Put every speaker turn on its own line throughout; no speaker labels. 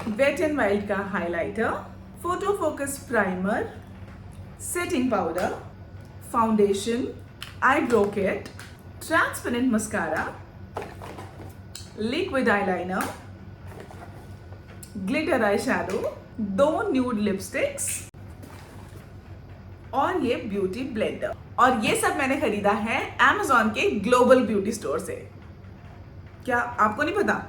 Wait and Wild का highlighter, photo focus primer, setting powder, foundation, eyebrow kit, transparent mascara, liquid eyeliner, glitter eye shadow, 2 nude lipsticks और ये beauty blender. और ये सब मैंने खरीदा है Amazon के ग्लोबल ब्यूटी स्टोर से। क्या आपको नहीं पता?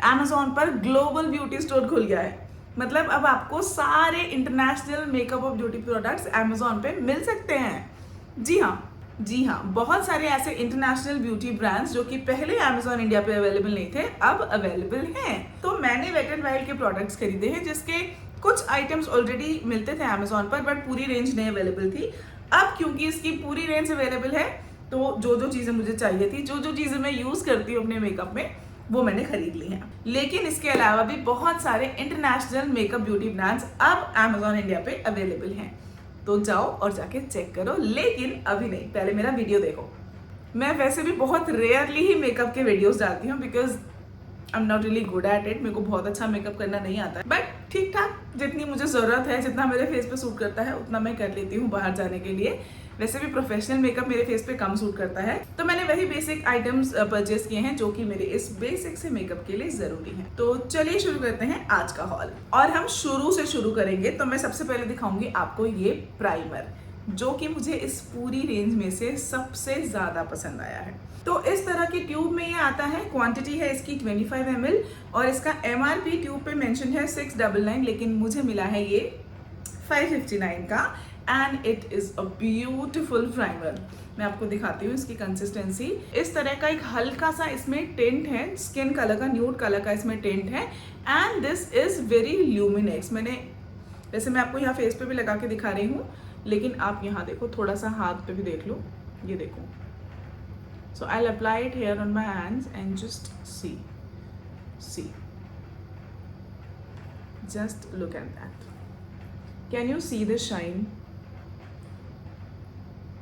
Amazon पर ग्लोबल ब्यूटी स्टोर खुल गया है। मतलब अब आपको सारे इंटरनेशनल मेकअप और ब्यूटी प्रोडक्ट्स Amazon पे मिल सकते हैं। जी हाँ, बहुत सारे ऐसे इंटरनेशनल ब्यूटी ब्रांड्स जो कि पहले Amazon इंडिया पे अवेलेबल नहीं थे, अब अवेलेबल हैं। तो मैंने वेट एंड वाइल्ड के प्रोडक्ट्स खरीदे हैं, जिसके कुछ आइटम्स ऑलरेडी मिलते थे Amazon पर, बट पूरी रेंज नहीं अवेलेबल थी। अब क्योंकि इसकी पूरी रेंज अवेलेबल है, तो जो चीज़ें मुझे चाहिए थी, जो चीज़ें मैं यूज़ करती हूँ अपने मेकअप में, वो मैंने खरीद ली हैं। लेकिन इसके अलावा भी बहुत सारे इंटरनेशनल मेकअप ब्यूटी ब्रांड्स अब Amazon इंडिया पे अवेलेबल हैं। तो जाओ और जाके चेक करो, लेकिन अभी नहीं, पहले मेरा वीडियो देखो। मैं वैसे भी बहुत रेयरली ही मेकअप के वीडियोस डालती हूँ, because I am not really good at it. मेरे को बहुत अच्छा मेकअप करना नहीं आता है, बट ठीक ठाक जितनी मुझे ज़रूरत है, जितना मेरे फेस पे सूट करता है, उतना मैं कर लेती हूँ बाहर जाने के लिए। वैसे भी प्रोफेशनल मेकअप मेरे फेस पे कम सूट करता है, तो मैंने वही बेसिक आइटम्स परचेस किए हैं जो कि मेरे इस बेसिक से मेकअप के लिए जरूरी है। तो चलिए शुरू करते हैं आज का हॉल। और हम शुरू से शुरू करेंगे, तो मैं सबसे पहले दिखाऊंगी आपको ये प्राइमर, जो कि मुझे इस पूरी रेंज में से सबसे ज्यादा पसंद आया है। तो इस तरह की ट्यूब में ये आता है। क्वांटिटी है इसकी 25 ml और इसका MRP ट्यूब पे मेंशन है 699, लेकिन मुझे मिला है ये 559 का, and it is a beautiful primer. मैं आपको दिखाती हूँ इसकी कंसिस्टेंसी। इस तरह का एक हल्का सा इसमें टेंट है, स्किन कलर का, न्यूड कलर का इसमें टेंट है, एंड दिस इज वेरी ल्यूमिनेक्स। वैसे मैं आपको यहाँ फेस पे भी लगा के दिखा रही हूँ, लेकिन आप यहाँ देखो, थोड़ा सा हाथ पे भी देख लो, ये देखो। So I will apply it here on my hands and just see just look at that. Can you see the shine?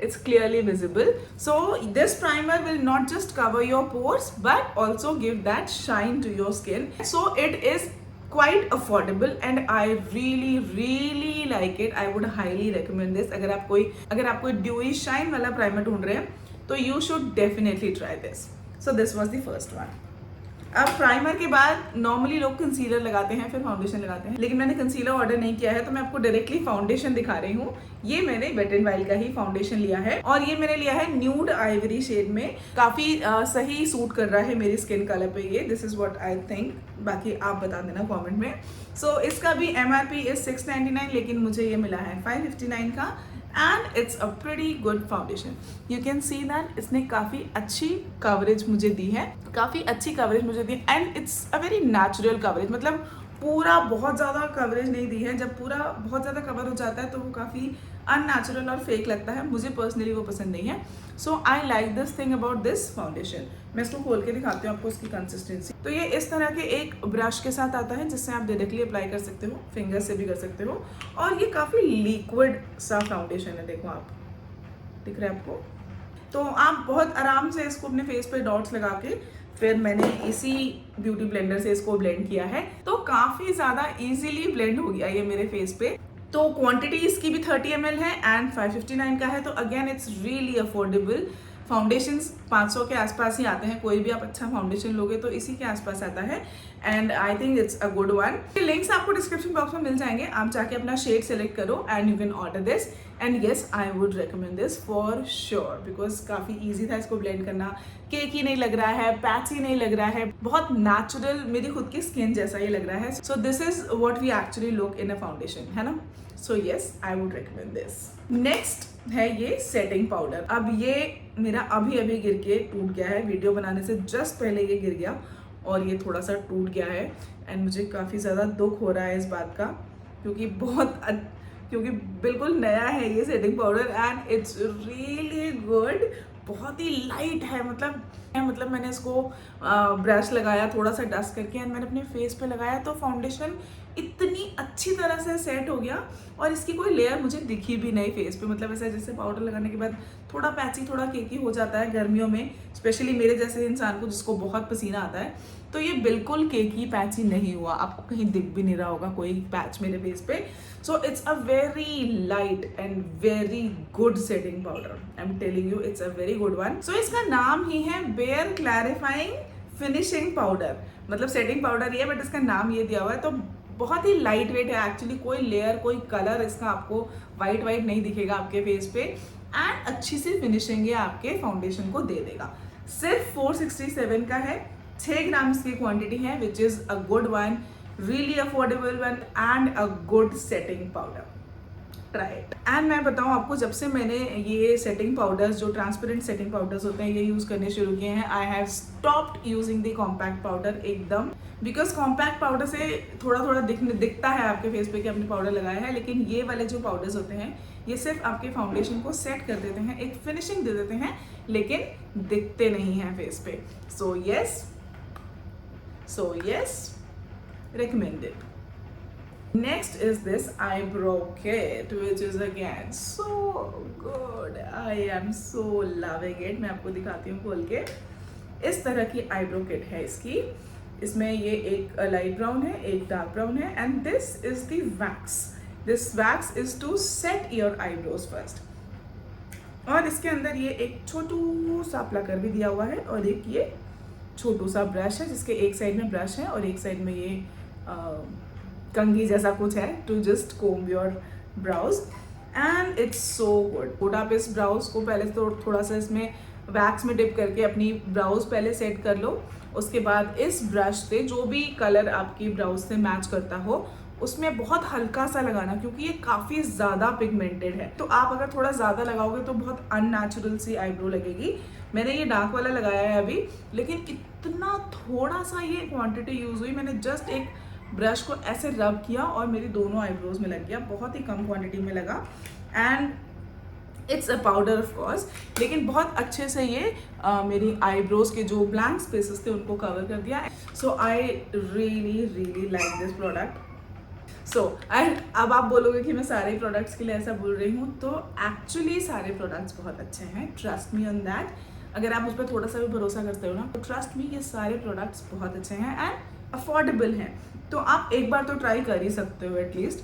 It's clearly visible. So this primer will not just cover your pores but also give that shine to your skin. So it is quite affordable and I really like it. I would highly recommend this. अगर आप कोई dewy shine वाला primer ढूंढ रहे हैं, तो you should definitely try this. So this was the first one. अब primer के बाद नॉर्मली लोग कंसीलर लगाते हैं, फिर फाउंडेशन लगाते हैं, लेकिन मैंने कंसीलर ऑर्डर नहीं किया है, तो मैं आपको डायरेक्टली फाउंडेशन दिखा रही हूँ। ये मैंने वेट एंड वाइल्ड का ही फाउंडेशन लिया है और ये मैंने लिया है न्यूड आइवरी शेड में। काफी सही सूट कर रहा है मेरी स्किन कलर पे ये। This is what I think, बाकी आप बता देना कमेंट में। सो इसका भी MRP इज 699, लेकिन मुझे ये मिला है 559 का, and it's a pretty good foundation. You can see that इसने काफ़ी अच्छी कवरेज मुझे दी है, and it's a very natural coverage. मतलब पूरा बहुत ज़्यादा कवरेज नहीं दी है। जब पूरा बहुत ज़्यादा कवर हो जाता है तो वो काफ़ी अननेचुरल और फेक लगता है। मुझे पर्सनली वो पसंद नहीं है। So I like this thing about this foundation. मैं इसको खोल के दिखाती हूँ आपको इसकी कंसिस्टेंसी। तो ये इस तरह के एक ब्रश के साथ आता है, जिससे आप डायरेक्टली अप्लाई कर सकते हो, फिंगर से भी कर सकते हो, और ये काफ़ी लिक्विड सा फाउंडेशन है। देखो, आप दिख रहा है आपको? तो आप बहुत आराम से इसको अपने फेस पे डॉट्स लगा के, फिर मैंने इसी ब्यूटी ब्लेंडर से इसको ब्लेंड किया है, तो काफ़ी ज़्यादा इजीली ब्लेंड हो गया ये मेरे फेस पे। तो क्वांटिटी इसकी भी 30 ml है एंड 559 का है, तो again it's really affordable. Foundations 500 के आसपास ही आते हैं, कोई भी आप अच्छा फाउंडेशन लोगे तो इसी के आसपास आता है, and I think it's a good one. Links आपको डिस्क्रिप्शन बॉक्स में मिल जाएंगे, आप जाके अपना शेड सेलेक्ट करो and you can order this. And yes, I would recommend this for sure, because काफ़ी ईजी था इसको ब्लेंड करना, केकी नहीं लग रहा है, पैची नहीं लग रहा है, बहुत नेचुरल मेरी खुद की स्किन जैसा ही लग रहा है। So this is what we actually look in a foundation, है ना? So yes, I would recommend this. Next है ये सेटिंग पाउडर। अब ये मेरा अभी गिर के टूट गया है, वीडियो बनाने से जस्ट पहले ये गिर गया और ये थोड़ा सा टूट गया है, एंड मुझे काफ़ी ज़्यादा दुख हो रहा है इस बात का, क्योंकि बिल्कुल नया है ये setting powder and it's really good. बहुत ही लाइट है, मतलब मैंने इसको ब्रश लगाया थोड़ा सा डस्ट करके एंड मैंने अपने फेस पे लगाया, तो फाउंडेशन इतनी अच्छी तरह से सेट हो गया और इसकी कोई लेयर मुझे दिखी भी नहीं फेस पे। मतलब ऐसा जैसे पाउडर लगाने के बाद थोड़ा पैची, थोड़ा केकी हो जाता है गर्मियों में, स्पेशली मेरे जैसे इंसान को जिसको बहुत पसीना आता है, तो ये बिल्कुल केकी पैची नहीं हुआ, आपको कहीं दिख भी नहीं रहा होगा कोई पैच मेरे फेस पे। So it's a very light and very good setting powder, I am telling you it's a very good one. So इसका नाम ही है बेयर क्लैरिफाइंग फिनिशिंग पाउडर, मतलब सेटिंग पाउडर ही है बट इसका नाम ये दिया हुआ है। तो बहुत ही लाइट वेट है एक्चुअली, कोई लेयर कोई कलर इसका आपको वाइट नहीं दिखेगा आपके फेस पे, एंड अच्छी सी फिनिशिंग ये आपके फाउंडेशन को दे देगा। सिर्फ 467 का है, 6 ग्राम की क्वांटिटी है, which is a good one, really affordable one and a good setting powder. Try it. And मैं बताऊं आपको, जब से मैंने ये सेटिंग पाउडर्स, जो ट्रांसपेरेंट सेटिंग पाउडर्स होते हैं, ये यूज करने शुरू किए हैं, I have stopped using the compact powder एकदम, बिकॉज कॉम्पैक्ट पाउडर से थोड़ा दिखता है आपके फेस पे कि आपने पाउडर लगाया है, लेकिन ये वाले जो पाउडर्स होते हैं ये सिर्फ आपके फाउंडेशन को सेट कर देते हैं, एक फिनिशिंग दे देते हैं, लेकिन दिखते नहीं हैं फेस पे। So yes, recommended. Next is this eyebrow kit, which is again so good. I am so loving it. मैं आपको दिखाती हूँ खोल के। इस तरह की आईब्रो किट है इसकी। इसमें ये एक लाइट ब्राउन है, एक डार्क ब्राउन है, and this is the wax. This wax is to set your eyebrows first. और इसके अंदर ये एक छोटू सा प्लकर भी दिया हुआ है, और एक ये छोटू सा ब्रश है, जिसके एक साइड में ब्रश है और एक साइड में ये कंघी जैसा कुछ है to just comb your brows, and it's so good. आप इस ब्राउज को पहले तो थोड़ा सा इसमें वैक्स में डिप करके अपनी ब्राउज पहले सेट कर लो। उसके बाद इस ब्रश से जो भी कलर आपकी ब्राउज से मैच करता हो उसमें बहुत हल्का सा लगाना, क्योंकि ये काफ़ी ज़्यादा पिगमेंटेड है, तो आप अगर थोड़ा ज़्यादा लगाओगे तो बहुत अननेचुरल सी आईब्रो लगेगी। मैंने ये डार्क वाला लगाया है अभी, लेकिन इतना थोड़ा सा ये क्वांटिटी यूज़ हुई, मैंने जस्ट एक ब्रश को ऐसे रब किया और मेरी दोनों आईब्रोज में लग गया, बहुत ही कम क्वांटिटी में लगा, and it's a powder of course, लेकिन बहुत अच्छे से ये मेरी आईब्रोज के जो ब्लैंक स्पेसेस थे उनको कवर कर दिया। So I really like this product. So अब आप बोलोगे कि मैं सारे प्रोडक्ट्स के लिए ऐसा बोल रही हूँ, तो एक्चुअली सारे प्रोडक्ट्स बहुत अच्छे हैं, ट्रस्ट मी ऑन दैट। अगर आप उस पर थोड़ा सा भी भरोसा करते हो ना, तो ट्रस्ट मी ये सारे प्रोडक्ट्स बहुत अच्छे हैं एंड अफोर्डेबल हैं, तो आप एक बार तो ट्राई कर ही सकते हो at least.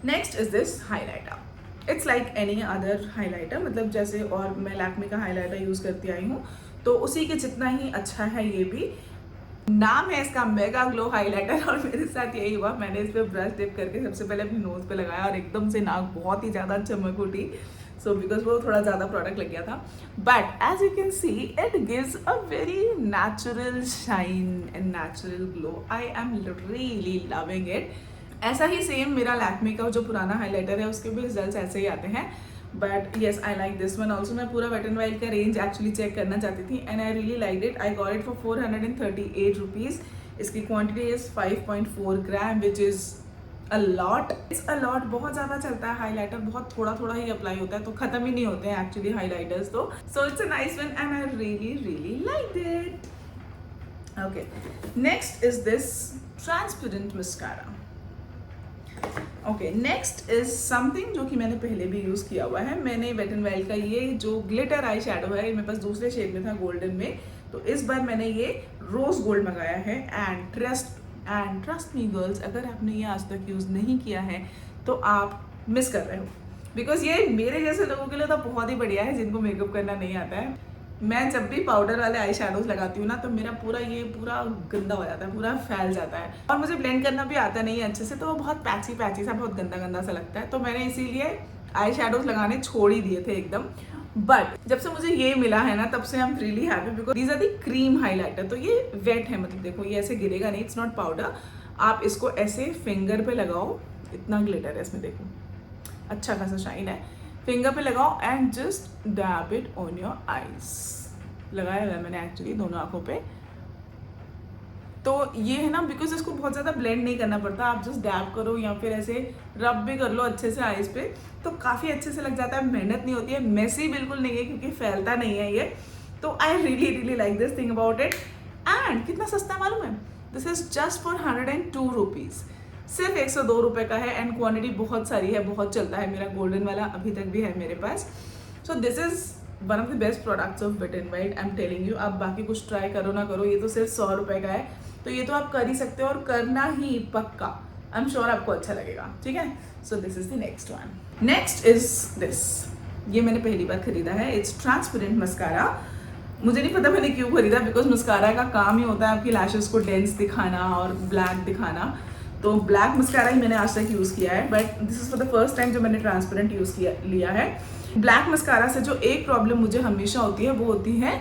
Next is this highlighter. It's like any other highlighter, मतलब जैसे और मैं लैक्मे का हाईलाइटर यूज़ करती आई हूँ, तो उसी के जितना ही अच्छा है ये भी। नाम है इसका मेगा ग्लो हाईलाइटर, और मेरे साथ यही हुआ, मैंने इस पर ब्रश डिप करके सबसे पहले अपनी नोज पे लगाया और एकदम से नाक बहुत ही ज़्यादा चमक उठी, सो बिकॉज वो थोड़ा ज़्यादा प्रोडक्ट लग गया था, but as you can see it gives a very natural shine and natural glow. I am really loving it. ऐसा ही सेम मेरा लैक्मे का जो पुराना हाईलाइटर है उसके भी रिजल्ट्स ऐसे ही आते हैं, but yes I like this one also. मैं पूरा वेट एंड वाइल्ड का रेंज एक्चुअली चेक करना चाहती थी, and I really like it. I got it for 438 rupees. इसकी quantity is 5.4 gram, which is a lot. It's a lot, बहुत ज़्यादा चलता है हाईलाइटर, बहुत थोड़ा ही अप्लाई होता है, तो ख़त्म ही नहीं होते हैं एक्चुअली हाईलाइटर्स तो। सो it's a nice one and I really like it. Okay, next is this transparent mascara. Okay, next is something जो कि मैंने पहले भी यूज़ किया हुआ है। मैंने वेट एंड वाइल्ड का ये जो ग्लिटर आई शेडो है, मेरे पास दूसरे शेड में था, गोल्डन में, तो इस बार मैंने ये रोज गोल्ड मंगाया है, एंड ट्रस्ट मी गर्ल्स, अगर आपने ये आज तक यूज़ नहीं किया है तो आप मिस कर रहे हो, बिकॉज ये मेरे जैसे लोगों के लिए तो बहुत ही बढ़िया है जिनको मेकअप करना नहीं आता है। मैं जब भी पाउडर वाले आई शेडोज लगाती हूँ ना, तो मेरा पूरा गंदा हो जाता है, पूरा फैल जाता है, और मुझे ब्लेंड करना भी आता नहीं है अच्छे से, तो वो बहुत पैची सा, बहुत गंदा सा लगता है, तो मैंने इसीलिए आई शेडोज लगाने छोड़ ही दिए थे एकदम। बट जब से मुझे ये मिला है ना, तब से I am really happy, because these are the cream highlighter. तो ये वेट है, मतलब देखो ये ऐसे गिरेगा नहीं, इट्स नॉट पाउडर। आप इसको ऐसे फिंगर पे लगाओ, इतना ग्लिटर है इसमें, देखो अच्छा खासा शाइन है, फिंगर पे लगाओ and just dab it on your eyes. लगाया हुआ है मैंने एक्चुअली दोनों आंखों पे। तो ये है ना, बिकॉज इसको बहुत ज़्यादा ब्लेंड नहीं करना पड़ता, आप जस्ट डैब करो या फिर ऐसे रब भी कर लो अच्छे से आईज पे, तो काफ़ी अच्छे से लग जाता है, मेहनत नहीं होती है, मेसी बिल्कुल नहीं है क्योंकि फैलता नहीं है ये। तो आई really like this thing about it. And कितना सस्ता मालूम है, this is just for 102 rupees, सिर्फ 102 रुपये का है, एंड क्वान्टिटी बहुत सारी है, बहुत चलता है, मेरा गोल्डन वाला अभी तक भी है मेरे पास। So this is one of the best products of Wet and Wild, I am telling you. आप बाकी कुछ ट्राई करो ना करो, ये तो सिर्फ 100 रुपए का है, तो ये तो आप कर ही सकते हो और करना ही पक्का। आई एम श्योर आपको अच्छा लगेगा, ठीक है। So this is the next one. Next is this, ये मैंने पहली बार खरीदा है। It's transparent mascara. मुझे नहीं पता मैंने क्यों खरीदा, बिकॉज मस्कारा का काम ही होता है आपकी लैशेस को डेंस दिखाना और ब्लैक दिखाना। तो ब्लैक मस्कारा ही मैंने आज तक यूज़ किया है, but this is for the first time जो मैंने ट्रांसपेरेंट यूज़ किया लिया है। ब्लैक मस्कारा से जो एक प्रॉब्लम मुझे हमेशा होती है वो होती है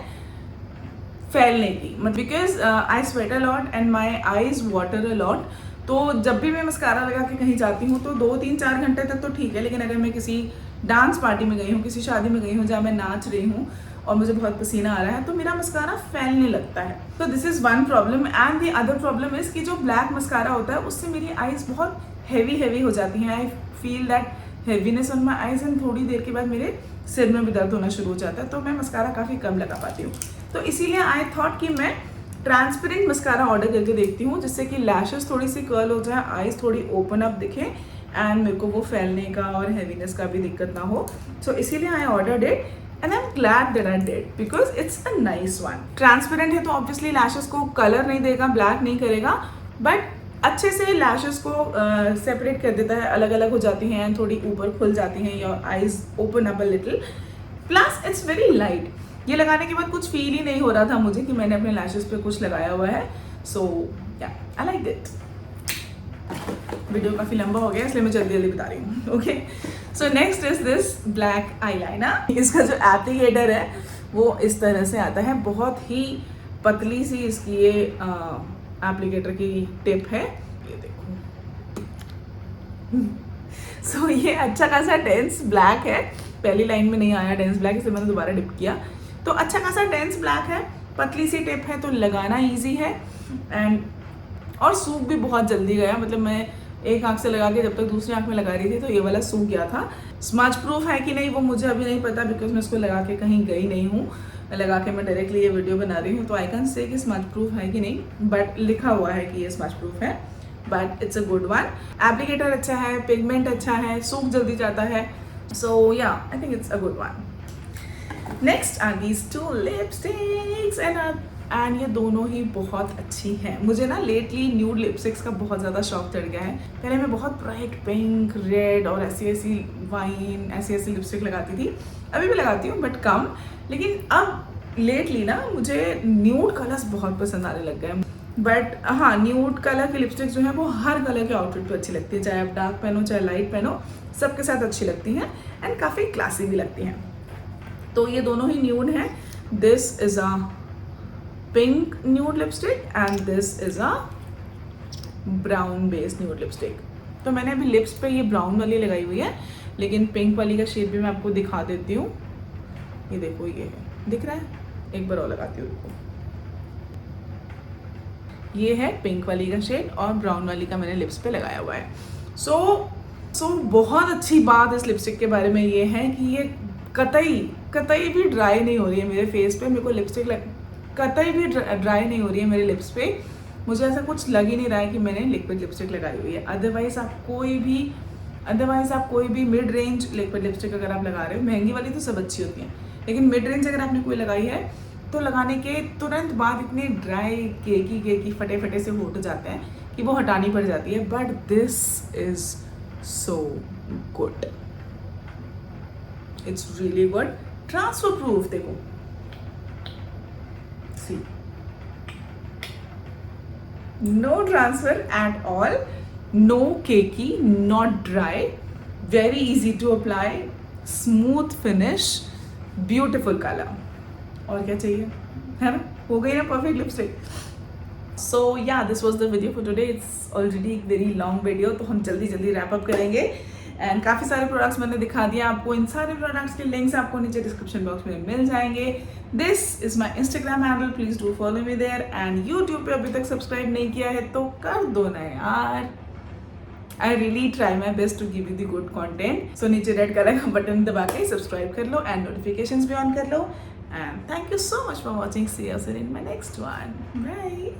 फैलने की, because I sweat a lot and my eyes water a lot. तो जब भी मैं मस्कारा लगा के कहीं जाती हूँ तो 2-3-4 घंटे तक तो ठीक है, लेकिन अगर मैं किसी डांस पार्टी में गई हूँ, किसी शादी में गई हूँ जहाँ मैं नाच रही हूँ और मुझे बहुत पसीना आ रहा है, तो मेरा मस्कारा फैलने लगता है। तो this is one problem. And the other problem is कि जो ब्लैक मस्कारा होता है उससे मेरी आईज बहुत हैवी हो जाती हैं। I feel that heaviness on my eyes and थोड़ी देर के बाद मेरे सिर में भी दर्द होना शुरू हो जाता है, तो मैं मस्कारा काफ़ी कम लगा पाती हूँ। तो इसीलिए आई थॉट कि मैं ट्रांसपेरेंट मस्कारा ऑर्डर करके देखती हूँ, जिससे कि लैशेस थोड़ी सी कर्ल हो जाए, आईज थोड़ी ओपन अप दिखे एंड मेरे को वो फैलने का और हैवीनेस का भी दिक्कत ना हो। सो इसीलिए I ordered it and I am glad that I did, because it's a nice one. Transparent है तो ऑब्वियसली लैशेस को कलर नहीं देगा, ब्लैक नहीं करेगा, बट अच्छे से लैशेस को सेपरेट कर देता है, अलग अलग हो जाती हैं एंड थोड़ी ऊपर खुल जाती हैं, your eyes open up a little. Plus it's very light. ये लगाने के बाद कुछ फील ही नहीं हो रहा था मुझे कि मैंने अपने लैशेस पे कुछ लगाया हुआ है। So yeah I like it. Video काफ़ी लंबा हो गया इसलिए मैं जल्दी जल्दी बता रही हूँ। Okay, so next is this black eyeliner. इसका जो एप्लीकेटर है वो इस तरह से आता है, बहुत ही पतली सी इसकी ये एप्लीकेटर की टिप है, ये देखो। सो ये अच्छा खासा डेंस ब्लैक है, पहली लाइन में नहीं आया डेंस ब्लैक, इसलिए मैंने दोबारा डिप किया। तो अच्छा खासा डेंस ब्लैक है, पतली सी टिप है, तो लगाना इजी है एंड और सूख भी बहुत जल्दी गया। मतलब मैं एक आंख से लगा के जब तक दूसरी आंख में लगा रही थी तो ये वाला सूख गया था। स्मज प्रूफ है कि नहीं वो मुझे अभी नहीं पता, बिकॉज मैं इसको लगा के कहीं गई नहीं हूँ, लगा के मैं डायरेक्टली ये वीडियो बना रही हूँ, तो आई कैन से कि स्मज प्रूफ है कि नहीं, बट लिखा हुआ है कि ये स्मज प्रूफ है, but it's a good one. Applicator अच्छा है, पिगमेंट अच्छा है, सूख जल्दी जाता है। So yeah I think it's a good one. Next are these two lipsticks and ये दोनों ही बहुत अच्छी हैं। मुझे ना लेटली न्यूड लिपस्टिक्स का बहुत ज़्यादा शौक चढ़ गया है। पहले मैं बहुत ब्राइट पिंक, रेड और ऐसी वाइन ऐसी लिपस्टिक लगाती थी, अभी भी लगाती हूँ बट कम। लेकिन अब लेटली ना मुझे न्यूड कलर्स बहुत पसंद आने लग गए। बट हाँ, न्यूड कलर की लिपस्टिक जो है वो हर कलर के आउटफिट पे अच्छी लगती है, चाहे आप डार्क पहनो चाहे लाइट पहनो, सबके साथ अच्छी लगती हैं एंड काफ़ी क्लासी भी लगती हैं। तो ये दोनों ही न्यूड हैं। This is a pink nude lipstick and this is a brown based nude lipstick. तो मैंने अभी लिप्स पे ये ब्राउन वाली लगाई हुई है, लेकिन पिंक वाली का शेड भी मैं आपको दिखा देती हूँ। ये देखो, ये है, दिख रहा है, एक बार और लगाती हूँ। ये है पिंक वाली का शेड और ब्राउन वाली का मैंने लिप्स पे लगाया हुआ है। सो बहुत अच्छी बात इस लिपस्टिक के बारे में ये है कि ये कतई भी ड्राई नहीं हो रही है मेरे फेस पे। मेरे को लिपस्टिक कतई भी ड्राई नहीं हो रही है मेरे लिप्स पे। मुझे ऐसा कुछ लग ही नहीं रहा है कि मैंने लिक्विड लिपस्टिक लगाई हुई है। अदरवाइज आप कोई भी मिड रेंज लिक्विड लिपस्टिक अगर आप लगा रहे हो, महंगी वाली तो सब अच्छी होती हैं, लेकिन मिड रेंज अगर आपने कोई लगाई है तो लगाने के तुरंत बाद इतने ड्राई केकी फटे से होट जाते हैं कि वो हटानी पड़ जाती है। But this is so good, it's really good. Transfer proof देखो, सी, no transfer at all, no cakey, not dry, very easy to apply, smooth finish, beautiful color। और क्या चाहिए, है ना, हो गई ना perfect lipstick. So yeah this was the video for today. It's already very long video, तो हम जल्दी रैप अप करेंगे एंड काफ़ी सारे प्रोडक्ट्स मैंने दिखा दिया आपको। इन सारे प्रोडक्ट्स के लिंक्स आपको नीचे डिस्क्रिप्शन बॉक्स में मिल जाएंगे। This is my Instagram handle, please do follow me there. And YouTube पे अभी तक सब्सक्राइब नहीं किया है तो कर दो ना यार। I really try my best to give you the good content. So नीचे रेड कलर का बटन दबा के सब्सक्राइब कर लो एंड नोटिफिकेशंस भी ऑन कर लो। And thank you so much for watching. See you soon in my next one. Bye.